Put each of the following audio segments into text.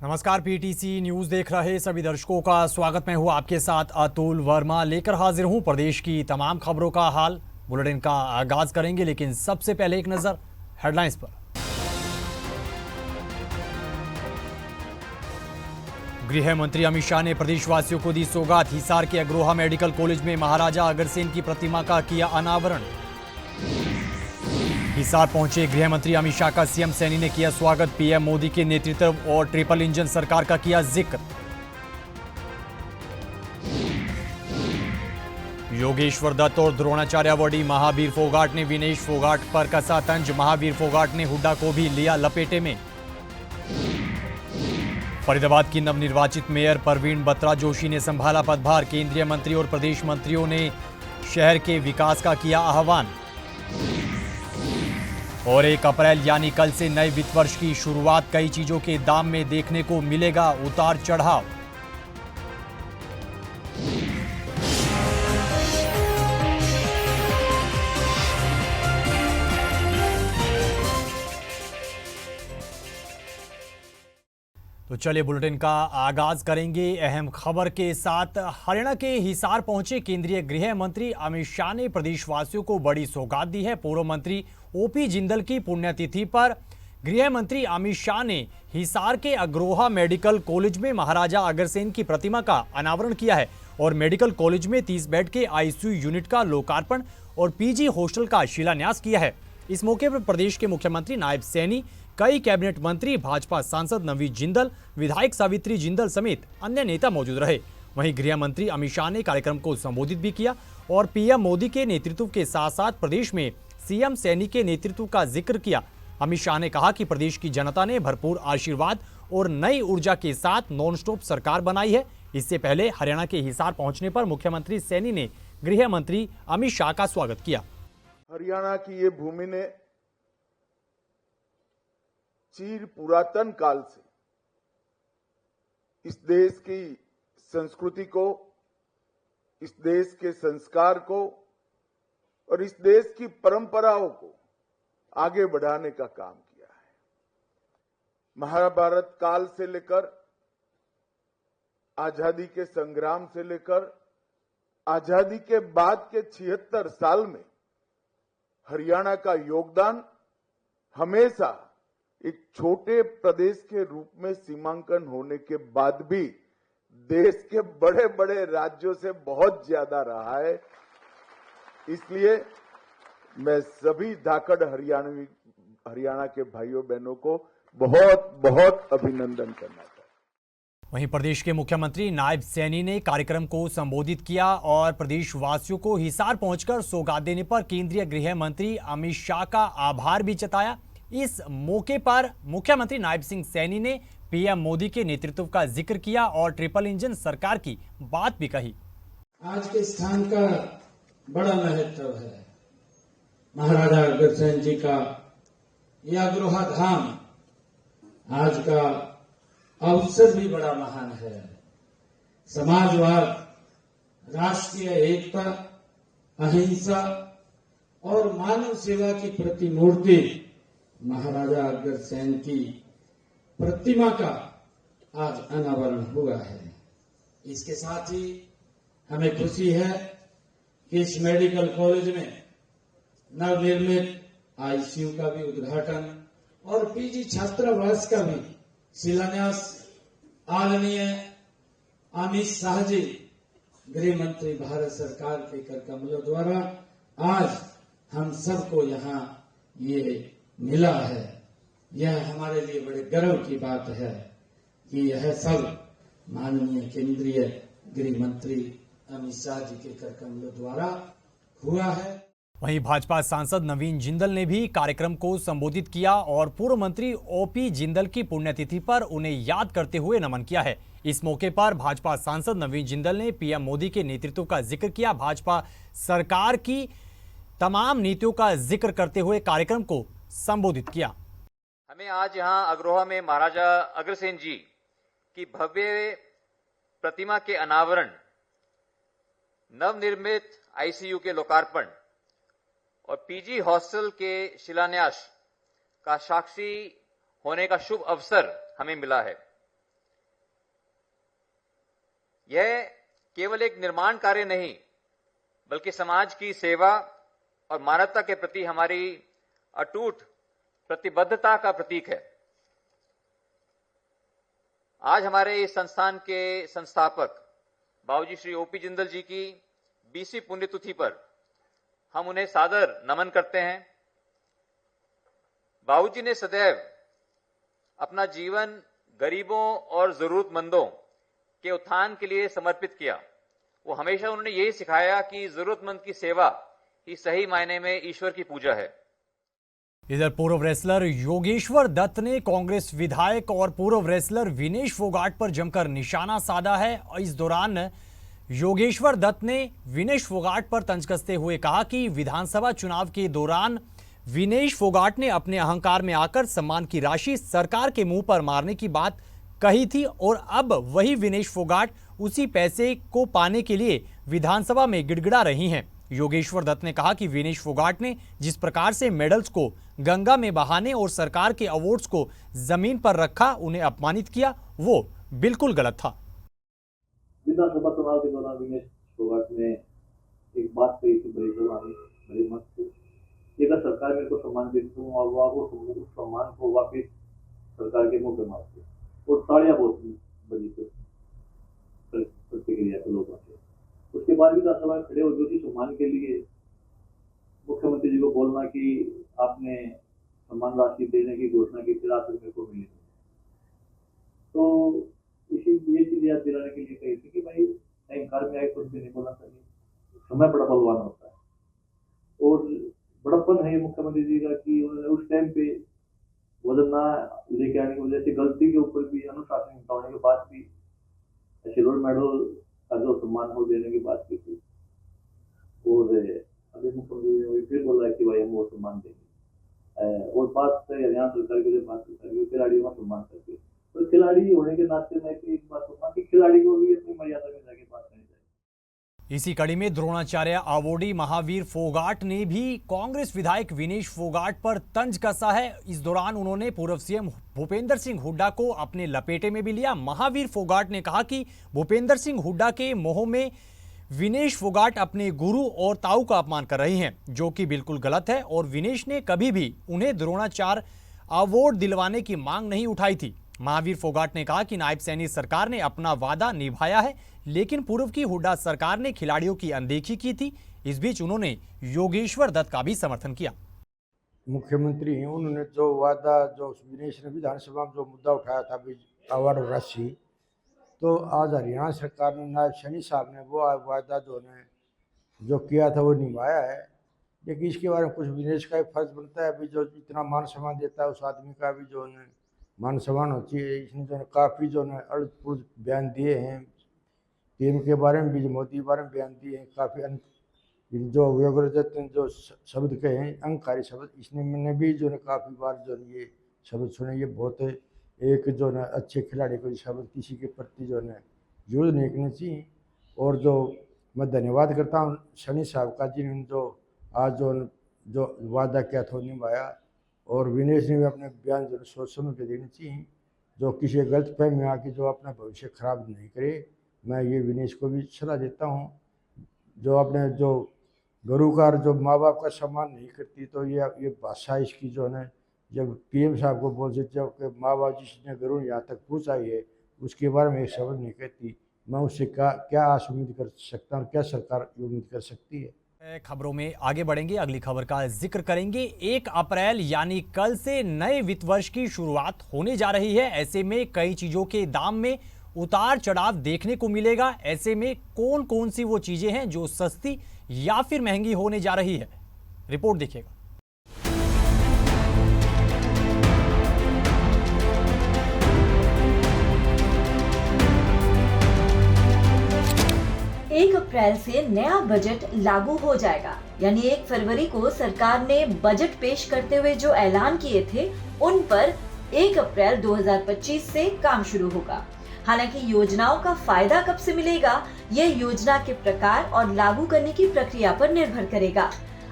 नमस्कार, PTC news देख रहे सभी दर्शकों का स्वागत। मैं हूं आपके साथ अतुल वर्मा, लेकर हाजिर हूं प्रदेश की तमाम खबरों का हाल। बुलेटिन का आगाज करेंगे, लेकिन सबसे पहले एक नजर हेडलाइंस पर। गृह मंत्री अमित शाह ने प्रदेशवासियों को दी सौगात। हिसार के अग्रोहा मेडिकल कॉलेज में महाराजा अग्रसेन की प्रतिमा का किया अनावरण। हिसार पहुंचे गृह मंत्री अमित शाह का सीएम सैनी ने किया स्वागत। पीएम मोदी के नेतृत्व और ट्रिपल इंजन सरकार का किया जिक्र। योगेश्वर दत्त और द्रोणाचार्य अवॉर्डी महावीर फोगाट ने विनेश फोगाट पर कसा तंज। महावीर फोगाट ने हुड्डा को भी लिया लपेटे में। फरीदाबाद की नवनिर्वाचित मेयर परवीन बत्रा जोशी ने संभाला पदभार। केंद्रीय मंत्री और प्रदेश मंत्रियों ने शहर के विकास का किया आह्वान। और 1 अप्रैल यानी कल से नए वित्त वर्ष की शुरुआत। कई चीजों के दाम में देखने को मिलेगा उतार चढ़ाव। तो चलिए बुलेटिन का आगाज करेंगे अहम खबर के साथ। हरियाणा के हिसार पहुंचे केंद्रीय गृह मंत्री अमित शाह ने प्रदेशवासियों को बड़ी सौगात दी है। पूर्व मंत्री ओपी जिंदल की पुण्यतिथि पर गृह मंत्री अमित शाह ने हिसार के अग्रोहा मेडिकल कॉलेज में महाराजा अग्रसेन की प्रतिमा का अनावरण किया है और मेडिकल कॉलेज में 30 बेड के आईसीयू यूनिट का लोकार्पण और पीजी हॉस्टल का शिलान्यास किया है। इस मौके पर प्रदेश के मुख्यमंत्री नायब सैनी, कई कैबिनेट मंत्री, भाजपा सांसद नवीन जिंदल, विधायक सावित्री जिंदल समेत अन्य नेता मौजूद रहे। वहीं गृह मंत्री अमित शाह ने कार्यक्रम को संबोधित भी किया और पीएम मोदी के नेतृत्व के साथ साथ प्रदेश में सीएम सैनी के नेतृत्व का जिक्र किया। अमित शाह ने कहा कि प्रदेश की जनता ने भरपूर आशीर्वाद और नई ऊर्जा के साथ नॉन स्टॉप सरकार बनाई है। इससे पहले हरियाणा के हिसार पहुंचने पर मुख्यमंत्री सैनी ने गृह मंत्री अमित शाह का स्वागत किया। हरियाणा की ये भूमि ने चीर पुरातन काल से इस देश की संस्कृति को, इस देश के संस्कार को और इस देश की परंपराओं को आगे बढ़ाने का काम किया है। महाभारत काल से लेकर आजादी के संग्राम से लेकर आजादी के बाद के 76 साल में हरियाणा का योगदान हमेशा एक छोटे प्रदेश के रूप में सीमांकन होने के बाद भी देश के बड़े बड़े राज्यों से बहुत ज्यादा रहा है। इसलिए मैं सभी धाकड़ हरियाणा के भाइयों बहनों को बहुत बहुत अभिनंदन करना चाहता हूं। वहीं प्रदेश के मुख्यमंत्री नायब सैनी ने कार्यक्रम को संबोधित किया और प्रदेशवासियों को हिसार पहुंचकर सौगात देने पर केंद्रीय गृह मंत्री अमित शाह का आभार भी जताया। इस मौके पर मुख्यमंत्री नायब सिंह सैनी ने पीएम मोदी के नेतृत्व का जिक्र किया और ट्रिपल इंजन सरकार की बात भी कही। आज के स्थान का बड़ा महत्व है। महाराजा अग्रसेन जी का यह अग्रोहा धाम आज का अवसर भी बड़ा महान है। समाजवाद, राष्ट्रीय एकता, अहिंसा और मानव सेवा की प्रतिमूर्ति महाराजा अग्रसेन की प्रतिमा का आज अनावरण हुआ है। इसके साथ ही हमें खुशी है कि इस मेडिकल कॉलेज में नवनिर्मित आईसीयू का भी उद्घाटन और पीजी छात्रावास का भी शिलान्यास आदरणीय अमित शाह जी, गृह मंत्री भारत सरकार के कर कमलों द्वारा आज हम सबको यहाँ ये मिला है। यह हमारे लिए बड़े गर्व की बात है कि यह सब माननीय केंद्रीय गृह मंत्री अमित शाह जी के कर कमलों द्वारा हुआ है। वहीं भाजपा सांसद नवीन जिंदल ने भी कार्यक्रम को संबोधित किया और पूर्व मंत्री ओपी जिंदल की पुण्यतिथि पर उन्हें याद करते हुए नमन किया है। इस मौके पर भाजपा सांसद नवीन जिंदल ने पीएम मोदी के नेतृत्व का जिक्र किया। भाजपा सरकार की तमाम नीतियों का जिक्र करते हुए कार्यक्रम को संबोधित किया। हमें आज यहां अग्रोहा में महाराजा अग्रसेन जी की भव्य प्रतिमा के अनावरण, नवनिर्मित आईसीयू के लोकार्पण और पीजी हॉस्टल के शिलान्यास का साक्षी होने का शुभ अवसर हमें मिला है। यह केवल एक निर्माण कार्य नहीं, बल्कि समाज की सेवा और मानवता के प्रति हमारी अटूट प्रतिबद्धता का प्रतीक है। आज हमारे इस संस्थान के संस्थापक बाबूजी श्री ओपी जिंदल जी की 20वीं पुण्यतिथि पर हम उन्हें सादर नमन करते हैं। बाबूजी ने सदैव अपना जीवन गरीबों और जरूरतमंदों के उत्थान के लिए समर्पित किया। वो हमेशा उन्होंने यही सिखाया कि जरूरतमंद की सेवा ही सही मायने में ईश्वर की पूजा है। इधर पूर्व रेसलर योगेश्वर दत्त ने कांग्रेस विधायक और पूर्व रेसलर विनेश फोगाट पर जमकर निशाना साधा है। इस दौरान योगेश्वर दत्त ने विनेश फोगाट पर तंज कसते हुए कहा कि विधानसभा चुनाव के दौरान विनेश फोगाट ने अपने अहंकार में आकर सम्मान की राशि सरकार के मुंह पर मारने की बात कही थी और अब वही विनेश फोगाट उसी पैसे को पाने के लिए विधानसभा में गिड़गिड़ा रही हैं। योगेश्वर दत्त ने कहा कि विनेश फोगाट ने जिस प्रकार से मेडल्स को गंगा में बहाने और सरकार के अवार्ड्स को जमीन पर रखा, उन्हें अपमानित किया, वो बिल्कुल गलत था। विधानसभा चुनाव के दौरान विनेश फोगाट ने एक बात कही थी बड़ी जबानी, बड़ी मस्त, कि अगर सरकार मेरे को सम्मान देती हूँ और वो उस सम्मान को वापिस सरकार के मुंह पे मारती और तालियां बहुत बजी प्रतिक्रिया के लोगों से। उसके बाद विधानसभा में खड़े होकर उसी सम्मान के लिए मुख्यमंत्री जी को बोलना कि आपने सम्मान राशि देने की घोषणा की, फिर आखिर मेरे को मिली। तो इसी ये चीज याद दिलाने के लिए कही थी कि भाई अहंकार में आए कुछ भी नहीं बोलना चाहिए, समय बड़ा बलवान होता है। और बड़प्पन है ये मुख्यमंत्री जी का कि उन्होंने उस टाइम पे वजन ना लेके आने की वजह से गलती के ऊपर भी अनुशासन हटाने के बाद भी सिल्वर मेडल का जो सम्मान हो देने की बात की थी। और अभी मुख्यमंत्री ने फिर बोला है कि भाई हम वो सम्मान देंगे। और बात हरियाणा सरकार के लिए बात करके खिलाड़ियों का सम्मान करके, तो खिलाड़ी होने के नाते मैं एक बात कहूँगा कि खिलाड़ी को भी अपनी मर्यादा में जाके बात करनी चाहिए। इसी कड़ी में द्रोणाचार्य अवॉर्डी महावीर फोगाट ने भी कांग्रेस विधायक विनेश फोगाट पर तंज कसा है। इस दौरान उन्होंने पूर्व सीएम भूपेंद्र सिंह हुड्डा को अपने लपेटे में भी लिया। महावीर फोगाट ने कहा कि भूपेंद्र सिंह हुड्डा के मोह में विनेश फोगाट अपने गुरु और ताऊ का अपमान कर रही हैं, जो कि बिल्कुल गलत है और विनेश ने कभी भी उन्हें द्रोणाचार्य अवार्ड दिलवाने की मांग नहीं उठाई थी। महावीर फोगाट ने कहा कि नायब सैनी सरकार ने अपना वादा निभाया है, लेकिन पूर्व की हुड्डा सरकार ने खिलाड़ियों की अनदेखी की थी। इस बीच उन्होंने योगेश्वर दत्त का भी समर्थन किया। मुख्यमंत्री हैं, उन्होंने जो वादा, जो विनेश ने विधानसभा में जो मुद्दा उठाया था अवार्ड राशि, तो आज हरियाणा सरकार ने, नायब सैनी साहब ने वो वादा जो किया था वो निभाया है। लेकिन इसके बारे में कुछ विनेश का फर्ज बनता है, अभी जो इतना मान सम्मान देता है उस आदमी का भी जो मान सम्मान होती है। इसने जो काफ़ी जो अड़पुड़ बयान दिए हैं, पीएम के बारे में भी, मोदी के बारे में बयान दिए हैं, काफ़ी जो योगरजत ने जो शब्द कहे हैं, अंगकारी शब्द, इसने मैंने भी जो काफ़ी बार जो ये शब्द सुने। ये बहुत एक जो अच्छे खिलाड़ी को शब्द किसी के प्रति जो यूज नहीं करनी चाहिए। और जो मैं धन्यवाद करता हूँ सैनी साहब का, जिन्होंने जो आज जो वादा किया था निभाया। और विनेश ने भी अपने बयान जो सोच समझ के देनी चाहिए, जो किसी गलत फहमी में आके जो अपना भविष्य खराब नहीं करे। मैं ये विनेश को भी सलाह देता हूँ, जो अपने जो गुरु का, जो माँ बाप का सम्मान नहीं करती, तो ये भाषा इसकी जो है, जब पीएम साहब को बोलते, जब माँ बाप जिसने गुरु यहाँ तक पहुँचाई है उसके बारे में एक शब्द नहीं कहती, मैं उससे क्या आस उम्मीद कर सकता हूँ, क्या सरकार उम्मीद कर सकती है। खबरों में आगे बढ़ेंगे, अगली खबर का जिक्र करेंगे। 1 अप्रैल यानी कल से नए वित्त वर्ष की शुरुआत होने जा रही है। ऐसे में कई चीजों के दाम में उतार चढ़ाव देखने को मिलेगा। ऐसे में कौन कौन सी वो चीजें हैं जो सस्ती या फिर महंगी होने जा रही है, रिपोर्ट देखिएगा। 1 अप्रैल से नया बजट लागू हो जाएगा, यानी 1 फरवरी को सरकार ने बजट पेश करते हुए जो ऐलान किए थे उन पर 1 अप्रैल 2025 से काम शुरू होगा। हालांकि योजनाओं का फायदा कब से मिलेगा, यह योजना के प्रकार और लागू करने की प्रक्रिया पर निर्भर करेगा।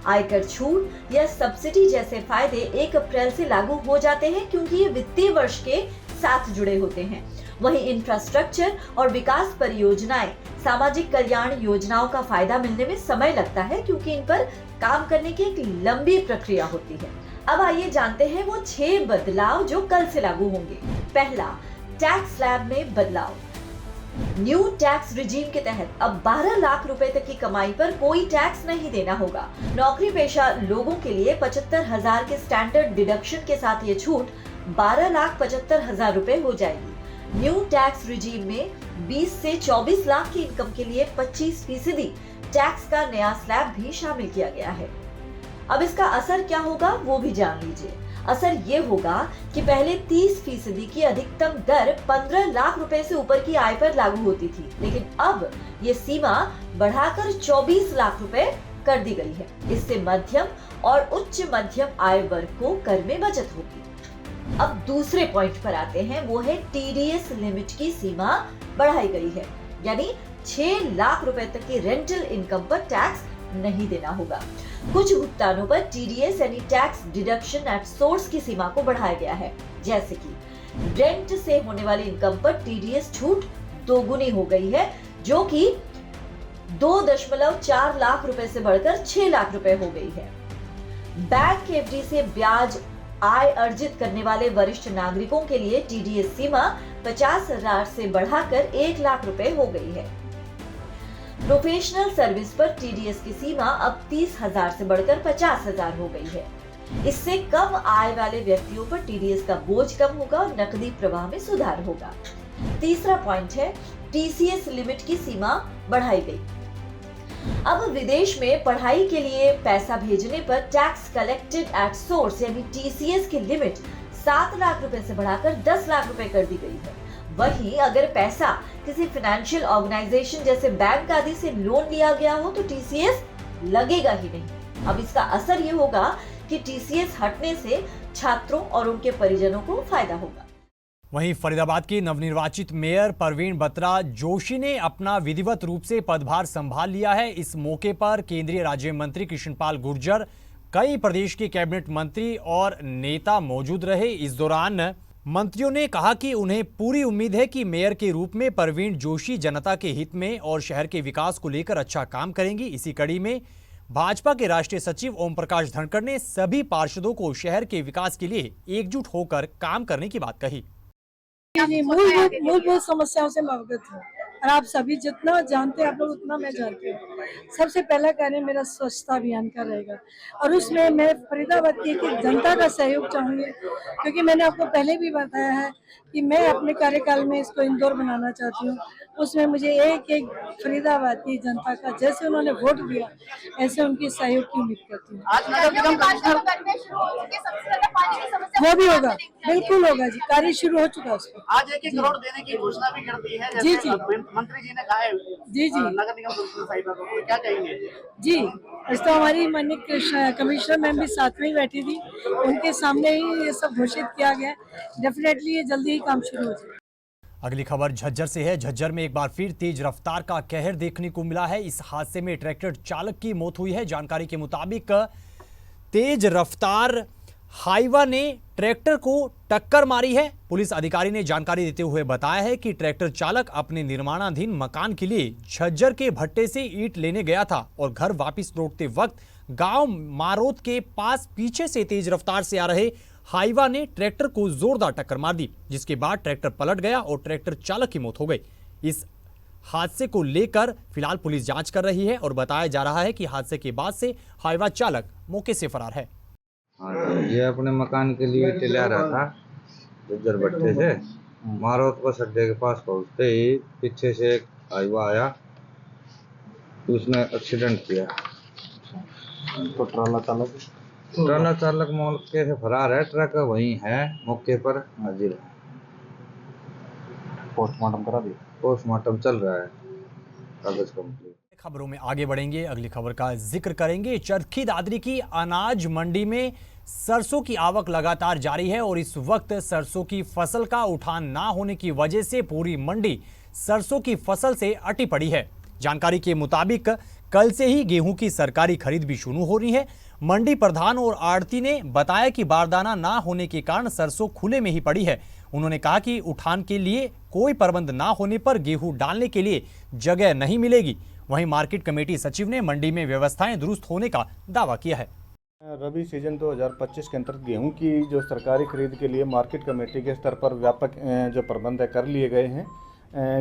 आयकर छूट या सब्सिडी जैसे फायदे 1 अप्रैल से लागू हो जाते हैं, क्योंकि ये वित्तीय वर्ष के साथ जुड़े होते हैं। वहीं इंफ्रास्ट्रक्चर और विकास परियोजनाएं, सामाजिक कल्याण योजनाओं का फायदा मिलने में समय लगता है, क्योंकि इन पर काम करने की एक लंबी प्रक्रिया होती है। अब आइए जानते हैं वो 6 बदलाव जो कल से लागू होंगे। पहला, टैक्स स्लैब में बदलाव। न्यू टैक्स रिजीम के तहत अब 12 लाख रुपए तक की कमाई पर कोई टैक्स नहीं देना होगा। नौकरी पेशा लोगों के लिए 75,000 के स्टैंडर्ड डिडक्शन के साथ ये छूट 12,75,000 रुपए हो जाएगी। न्यू टैक्स रिजीम में 20 से 24 लाख की इनकम के लिए 25% टैक्स का नया स्लैब भी शामिल किया गया है। अब इसका असर क्या होगा वो भी जान लीजिए। असर ये होगा कि पहले 30% की अधिकतम दर 15 लाख रुपए से ऊपर की आय पर लागू होती थी, लेकिन अब ये सीमा बढ़ाकर 24 लाख रुपए कर दी गई है। इससे मध्यम और उच्च मध्यम आय वर्ग को कर में बचत होगी। अब दूसरे पॉइंट पर आते हैं, वो है टीडीएस लिमिट की सीमा बढ़ाई गई है, यानी 6 लाख रुपए तक की रेंटल इनकम पर टैक्स नहीं देना होगा। कुछ भुगतानों पर टीडीएस यानी टैक्स डिडक्शन एट सोर्स की सीमा को बढ़ाया गया है, जैसे कि रेंट से होने वाली इनकम पर टीडीएस छूट दोगुनी हो गई है, जो कि 2.4 लाख रुपए से बढ़कर 6 लाख रुपए हो गई है। बैंक एफडी से ब्याज आय अर्जित करने वाले वरिष्ठ नागरिकों के लिए टीडीएस सीमा 50,000 से बढ़ाकर 1 लाख रुपए हो गई है। प्रोफेशनल सर्विस पर टीडीएस की सीमा अब 30,000 से बढ़कर 50,000 हो गई है। इससे कम आय वाले व्यक्तियों पर टीडीएस का बोझ कम होगा और नकदी प्रवाह में सुधार होगा। तीसरा पॉइंट है, टीसीएस लिमिट की सीमा बढ़ाई गई। अब विदेश में पढ़ाई के लिए पैसा भेजने पर टैक्स कलेक्टेड एट सोर्स यानी टीसीएस की लिमिट 7 लाख रुपए से बढ़ाकर 10 लाख रुपए कर दी गई है। वहीं अगर पैसा किसी फाइनेंशियल ऑर्गेनाइजेशन जैसे बैंक आदि से लोन लिया गया हो तो टीसीएस लगेगा ही नहीं। अब इसका असर ये होगा कि टीसीएस हटने से छात्रों और उनके परिजनों को फायदा होगा। वहीं फरीदाबाद की नवनिर्वाचित मेयर परवीन बत्रा जोशी ने अपना विधिवत रूप से पदभार संभाल लिया है। इस मौके पर केंद्रीय राज्य मंत्री कृष्णपाल गुर्जर, कई प्रदेश के कैबिनेट मंत्री और नेता मौजूद रहे। इस दौरान मंत्रियों ने कहा कि उन्हें पूरी उम्मीद है कि मेयर के रूप में परवीन जोशी जनता के हित में और शहर के विकास को लेकर अच्छा काम करेंगी। इसी कड़ी में भाजपा के राष्ट्रीय सचिव ओम प्रकाश धनखड़ ने सभी पार्षदों को शहर के विकास के लिए एकजुट होकर काम करने की बात कही। मूलभूत समस्याओं से मैं अवगत हूँ और आप सभी जितना जानते हैं आप लोग उतना मैं जानती हूँ। सबसे पहला कार्य मेरा स्वच्छता अभियान का रहेगा और उसमें मैं फरीदाबाद की जनता का सहयोग चाहूंगी, क्योंकि मैंने आपको पहले भी बताया है कि मैं अपने कार्यकाल में इसको इंदौर बनाना चाहती हूँ। उसमें मुझे एक एक फरीदाबाद की जनता का, जैसे उन्होंने वोट दिया ऐसे उनकी सहयोग की उम्मीद करती हूँ। वो भी होगा, बिल्कुल होगा जी, कार्य शुरू हो चुका है उसको। आज 1 करोड़ देने की घोषणा भी कर दी है, जी जी मंत्री जी ने कहा है। जी जी नगर निगम साहिबा को क्या कहेंगे जी? इस तो हमारी माननीय कमिश्नर मैम भी साथ में ही बैठी थी, उनके सामने ही ये सब घोषित किया गया। डेफिनेटली ये जल्दी ही काम शुरू हो जाए। अगली खबर झज्जर से है। झज्जर में एक बार फिर तेज रफ्तार का कहर देखने को मिला है। इस हादसे में ट्रैक्टर चालक की मौत हुई है। जानकारी के मुताबिक तेज रफ्तार हाईवा ने ट्रैक्टर को टक्कर मारी है। पुलिस अधिकारी ने जानकारी देते हुए बताया है कि ट्रैक्टर चालक अपने निर्माणाधीन मकान के लिए झज्जर के भट्टे से ईंट लेने गया था और घर वापस लौटते वक्त गांव मारोत के पास पीछे से तेज रफ्तार से आ रहे हाईवा ने ट्रैक्टर को जोरदार टक्कर मार दी, जिसके बाद ट्रैक्टर पलट गया और ट्रैक्टर चालक की मौत हो गई। इस हादसे को लेकर फिलहाल पुलिस जांच कर रही है और बताया जा रहा है कि हादसे के बाद से हाईवा चालक मौके से फरार है। ये अपने मकान के लिए टिला रहा था झज्जर भट्टे से। मारोत बस अड्डे के पास पहुंचते ही पीछे से एक हाईवा आया, उसने एक्सीडेंट किया। तो ट्राला चालक मौके से फरार है, ट्रक वहीं है, मौके पर हाजिर है। पोस्टमार्टम करा दिया, पोस्टमार्टम चल रहा है, कागज कंप्लीट। खबरों में आगे बढ़ेंगे। अगली खबर का जिक्र करेंगे। चरखी दादरी की अनाज मंडी में सरसों की आवक लगातार जारी है और इस वक्त सरसों की फसल का उठान ना होने की वजह से पूरी मंडी सरसों की फसल से अटी पड़ी है। जानकारी के मुताबिक कल से ही गेहूं की सरकारी खरीद भी शुरू हो रही है। मंडी प्रधान और आड़ती ने बताया कि बारदाना ना होने के कारण सरसों खुले में ही पड़ी है। उन्होंने कहा कि उठान के लिए कोई प्रबंध ना होने पर गेहूं डालने के लिए जगह नहीं मिलेगी। वहीं मार्केट कमेटी सचिव ने मंडी में व्यवस्थाएं दुरुस्त होने का दावा किया है। रबी सीजन 2025 के अंतर्गत गेहूं की जो सरकारी खरीद के लिए मार्केट कमेटी के स्तर पर व्यापक जो प्रबंध है कर लिए गए हैं,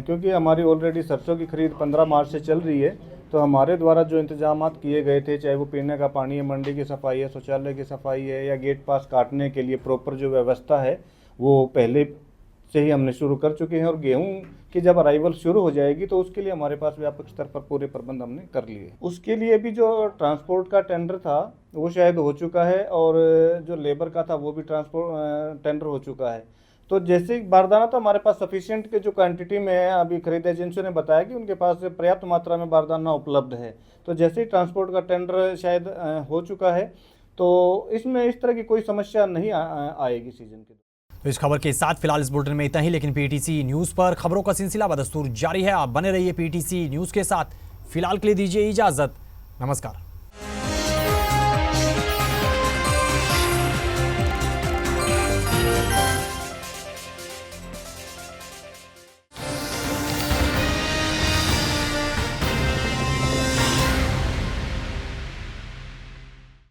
क्योंकि हमारी ऑलरेडी सरसों की खरीद 15 मार्च से चल रही है। तो हमारे द्वारा जो इंतजाम किए गए थे, चाहे वो पीने का पानी है, मंडी की सफाई है, शौचालय की सफाई है, या गेट पास काटने के लिए प्रॉपर जो व्यवस्था है वो पहले से ही हमने शुरू कर चुके हैं। और गेहूं की जब अराइवल शुरू हो जाएगी तो उसके लिए हमारे पास व्यापक स्तर पर पूरे प्रबंध हमने कर लिए। उसके लिए भी जो ट्रांसपोर्ट का टेंडर था वो शायद हो चुका है, और जो लेबर का था वो भी ट्रांसपोर्ट टेंडर हो चुका है। तो जैसे बारदाना तो हमारे पास सफिशिएंट के जो क्वांटिटी में है, अभी खरीद एजेंसियों ने बताया कि उनके पास पर्याप्त मात्रा में बारदाना उपलब्ध है। तो जैसे ही ट्रांसपोर्ट का टेंडर शायद हो चुका है तो इसमें इस तरह की कोई समस्या नहीं आएगी सीजन के। तो इस खबर के साथ फिलहाल इस बुलेटिन में इतना ही, लेकिन पीटीसी न्यूज पर खबरों का सिलसिला बदस्तूर जारी है। आप बने रहिए पीटीसी न्यूज के साथ। फिलहाल के लिए दीजिए इजाजत। नमस्कार।